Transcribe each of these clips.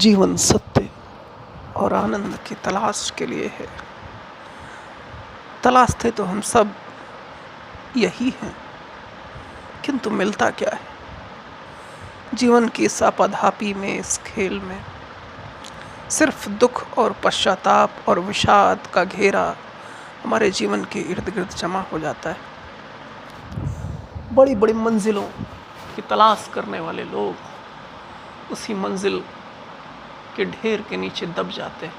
जीवन सत्य और आनंद की तलाश के लिए है। तलाशते तो हम सब यही हैं, किंतु मिलता क्या है? जीवन की इस आपाधापी में, इस खेल में सिर्फ दुख और पश्चाताप और विषाद का घेरा हमारे जीवन के इर्द गिर्द जमा हो जाता है। बड़ी बड़ी मंजिलों की तलाश करने वाले लोग उसी मंजिल के ढेर के नीचे दब जाते हैं।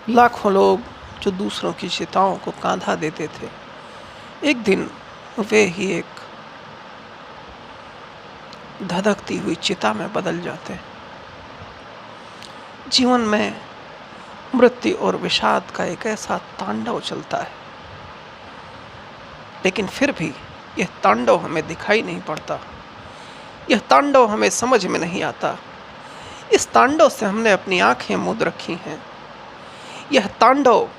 लाखों लोग जो दूसरों की चिताओं को कांधा देते थे, एक दिन वे ही एक धधकती हुई चिता में बदल जाते हैं। जीवन में मृत्यु और विषाद का एक ऐसा तांडव चलता है, लेकिन फिर भी यह तांडव हमें दिखाई नहीं पड़ता। यह तांडव हमें समझ में नहीं आता। इस तांडव से हमने अपनी आंखें मूंद रखी हैं। यह तांडव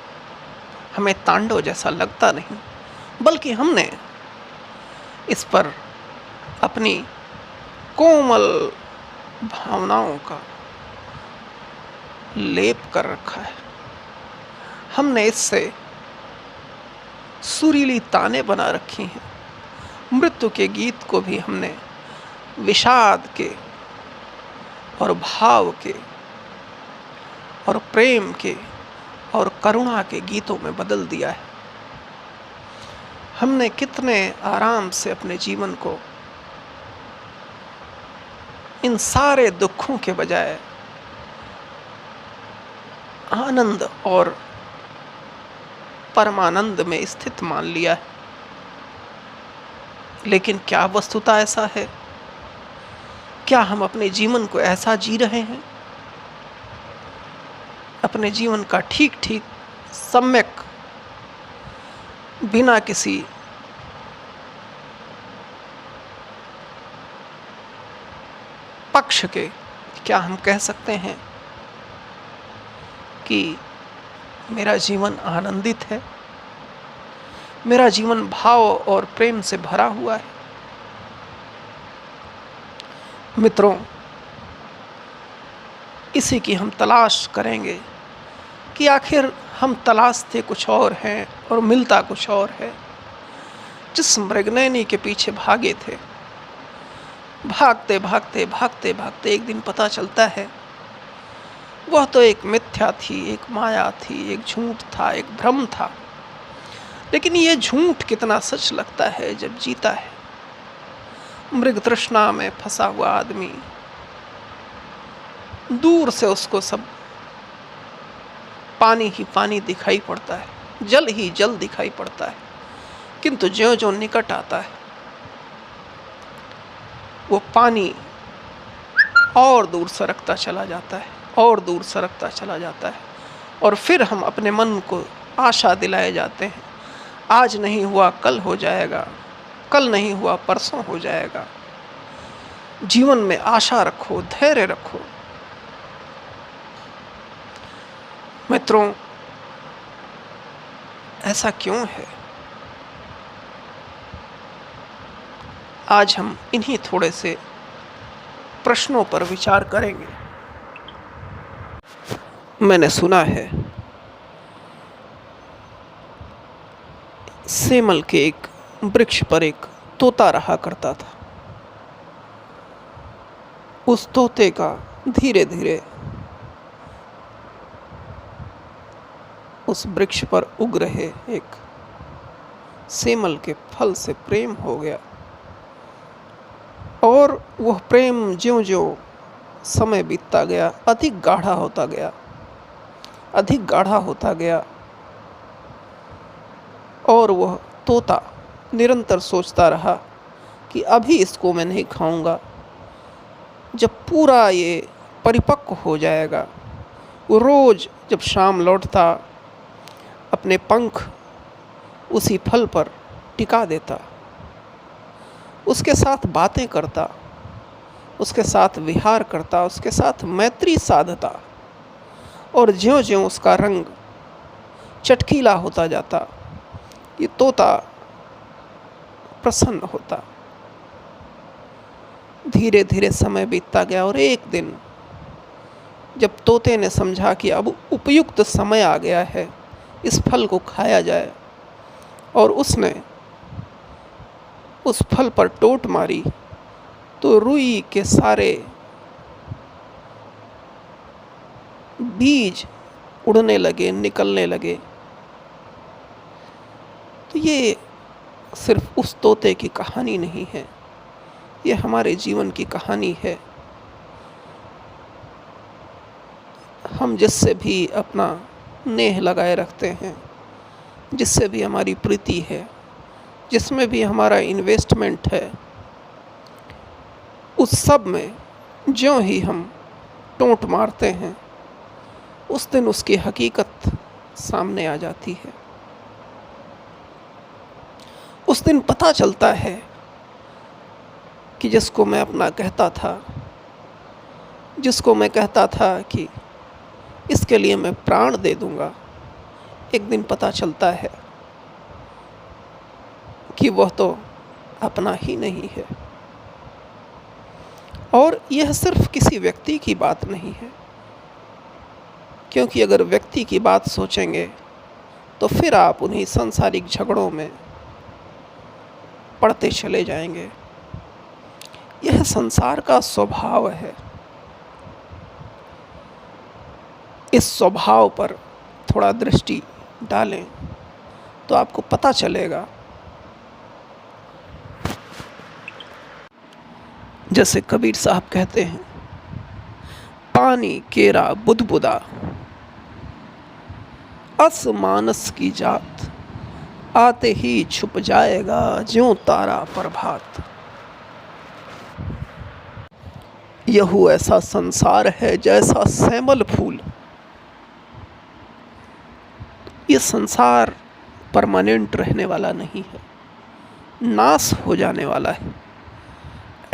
हमें तांडव जैसा लगता नहीं, बल्कि हमने इस पर अपनी कोमल भावनाओं का लेप कर रखा है। हमने इससे सुरीली ताने बना रखी हैं। मृत्यु के गीत को भी हमने विषाद के और भाव के और प्रेम के और करुणा के गीतों में बदल दिया है। हमने कितने आराम से अपने जीवन को इन सारे दुखों के बजाय आनंद और परमानंद में स्थित मान लिया है। लेकिन क्या वस्तुतः ऐसा है? क्या हम अपने जीवन को ऐसा जी रहे हैं? अपने जीवन का ठीक ठीक सम्यक, बिना किसी पक्ष के, क्या हम कह सकते हैं कि मेरा जीवन आनंदित है, मेरा जीवन भाव और प्रेम से भरा हुआ है? मित्रों, इसी की हम तलाश करेंगे कि आखिर हम तलाशते कुछ और हैं और मिलता कुछ और है। जिस मृगनयनी के पीछे भागे थे, भागते भागते भागते भागते एक दिन पता चलता है वह तो एक मिथ्या थी, एक माया थी, एक झूठ था, एक भ्रम था। लेकिन ये झूठ कितना सच लगता है जब जीता है। मृग तृष्णा में फंसा हुआ आदमी, दूर से उसको सब पानी ही पानी दिखाई पड़ता है, जल ही जल दिखाई पड़ता है, किंतु ज्यों ज्यों निकट आता है वो पानी और दूर सरकता चला जाता है, और दूर सरकता चला जाता है। और फिर हम अपने मन को आशा दिलाए जाते हैं, आज नहीं हुआ कल हो जाएगा, कल नहीं हुआ परसों हो जाएगा। जीवन में आशा रखो, धैर्य रखो। मित्रों, ऐसा क्यों है? आज हम इन्हीं थोड़े से प्रश्नों पर विचार करेंगे। मैंने सुना है सेमल के एक वृक्ष पर एक तोता रहा करता था। उस तोते का धीरे धीरे उस वृक्ष पर उग रहे एक सेमल के फल से प्रेम हो गया, और वह प्रेम ज्यों-ज्यों समय बीतता गया अधिक गाढ़ा होता गया, अधिक गाढ़ा होता गया। और वह तोता निरंतर सोचता रहा कि अभी इसको मैं नहीं खाऊंगा, जब पूरा ये परिपक्व हो जाएगा। वो रोज जब शाम लौटता अपने पंख उसी फल पर टिका देता, उसके साथ बातें करता, उसके साथ विहार करता, उसके साथ मैत्री साधता, और ज्यों-ज्यों उसका रंग चटकीला होता जाता, ये तोता प्रसन्न होता। धीरे धीरे समय बीतता गया और एक दिन जब तोते ने समझा कि अब उपयुक्त समय आ गया है इस फल को खाया जाए, और उसने उस फल पर टोट मारी, तो रुई के सारे बीज उड़ने लगे, निकलने लगे। तो ये सिर्फ उस तोते की कहानी नहीं है, ये हमारे जीवन की कहानी है। हम जिससे भी अपना नेह लगाए रखते हैं, जिससे भी हमारी प्रीति है, जिसमें भी हमारा इन्वेस्टमेंट है, उस सब में ज्यों ही हम टोंट मारते हैं उस दिन उसकी हकीकत सामने आ जाती है। उस दिन पता चलता है कि जिसको मैं अपना कहता था, जिसको मैं कहता था कि इसके लिए मैं प्राण दे दूंगा, एक दिन पता चलता है कि वह तो अपना ही नहीं है। और यह सिर्फ किसी व्यक्ति की बात नहीं है, क्योंकि अगर व्यक्ति की बात सोचेंगे तो फिर आप उन्हीं सांसारिक झगड़ों में पड़ते चले जाएंगे। यह संसार का स्वभाव है। इस स्वभाव पर थोड़ा दृष्टि डालें तो आपको पता चलेगा। जैसे कबीर साहब कहते हैं, पानी केरा बुदबुदा अस मानस की जात, आते ही छुप जाएगा ज्यों तारा प्रभात। यहू ऐसा संसार है जैसा सैमल फूल। ये संसार परमानेंट रहने वाला नहीं है, नाश हो जाने वाला है।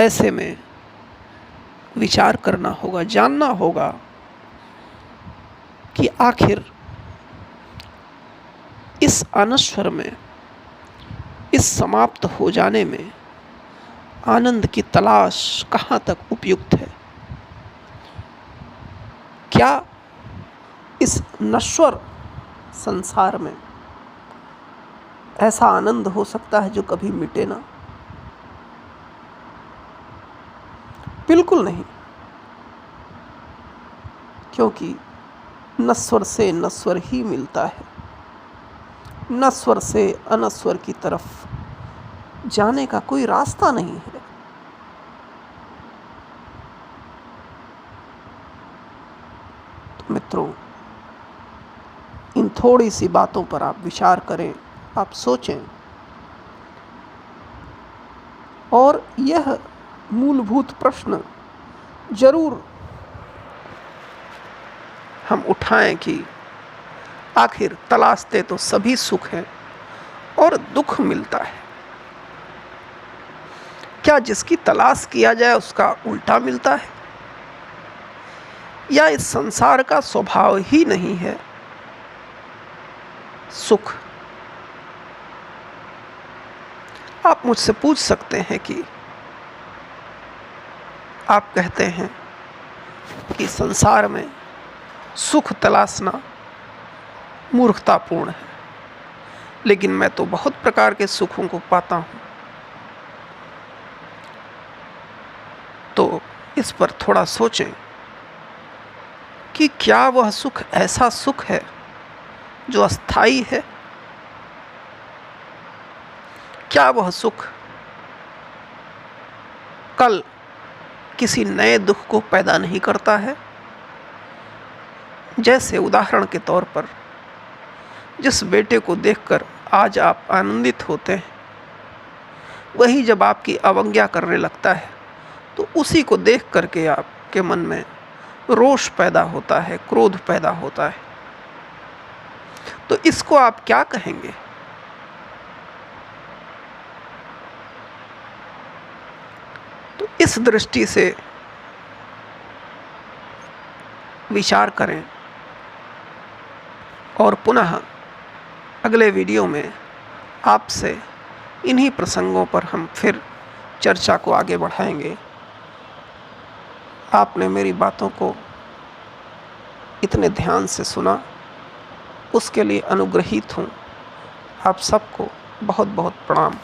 ऐसे में विचार करना होगा, जानना होगा कि आखिर इस अनश्वर में, इस समाप्त हो जाने में आनंद की तलाश कहाँ तक उपयुक्त है। क्या इस नश्वर संसार में ऐसा आनंद हो सकता है जो कभी मिटे ना? बिल्कुल नहीं, क्योंकि नश्वर से नश्वर ही मिलता है। नश्वर से अनश्वर की तरफ जाने का कोई रास्ता नहीं है। तो मित्रों, इन थोड़ी सी बातों पर आप विचार करें, आप सोचें, और यह मूलभूत प्रश्न जरूर हम उठाएं कि आखिर तलाशते तो सभी सुख हैं और दुख मिलता है। क्या जिसकी तलाश किया जाए उसका उल्टा मिलता है? या इस संसार का स्वभाव ही नहीं है सुख? आप मुझसे पूछ सकते हैं कि आप कहते हैं कि संसार में सुख तलाशना मूर्खतापूर्ण है, लेकिन मैं तो बहुत प्रकार के सुखों को पाता हूँ। तो इस पर थोड़ा सोचें कि क्या वह सुख ऐसा सुख है जो अस्थाई है? क्या वह सुख कल किसी नए दुख को पैदा नहीं करता है? जैसे उदाहरण के तौर पर, जिस बेटे को देखकर आज आप आनंदित होते हैं, वही जब आपकी अवज्ञा करने लगता है तो उसी को देख करके आपके मन में रोष पैदा होता है, क्रोध पैदा होता है। तो इसको आप क्या कहेंगे? तो इस दृष्टि से विचार करें, और पुनः अगले वीडियो में आपसे इन्हीं प्रसंगों पर हम फिर चर्चा को आगे बढ़ाएंगे। आपने मेरी बातों को इतने ध्यान से सुना, उसके लिए अनुग्रहित हूँ। आप सबको बहुत बहुत प्रणाम।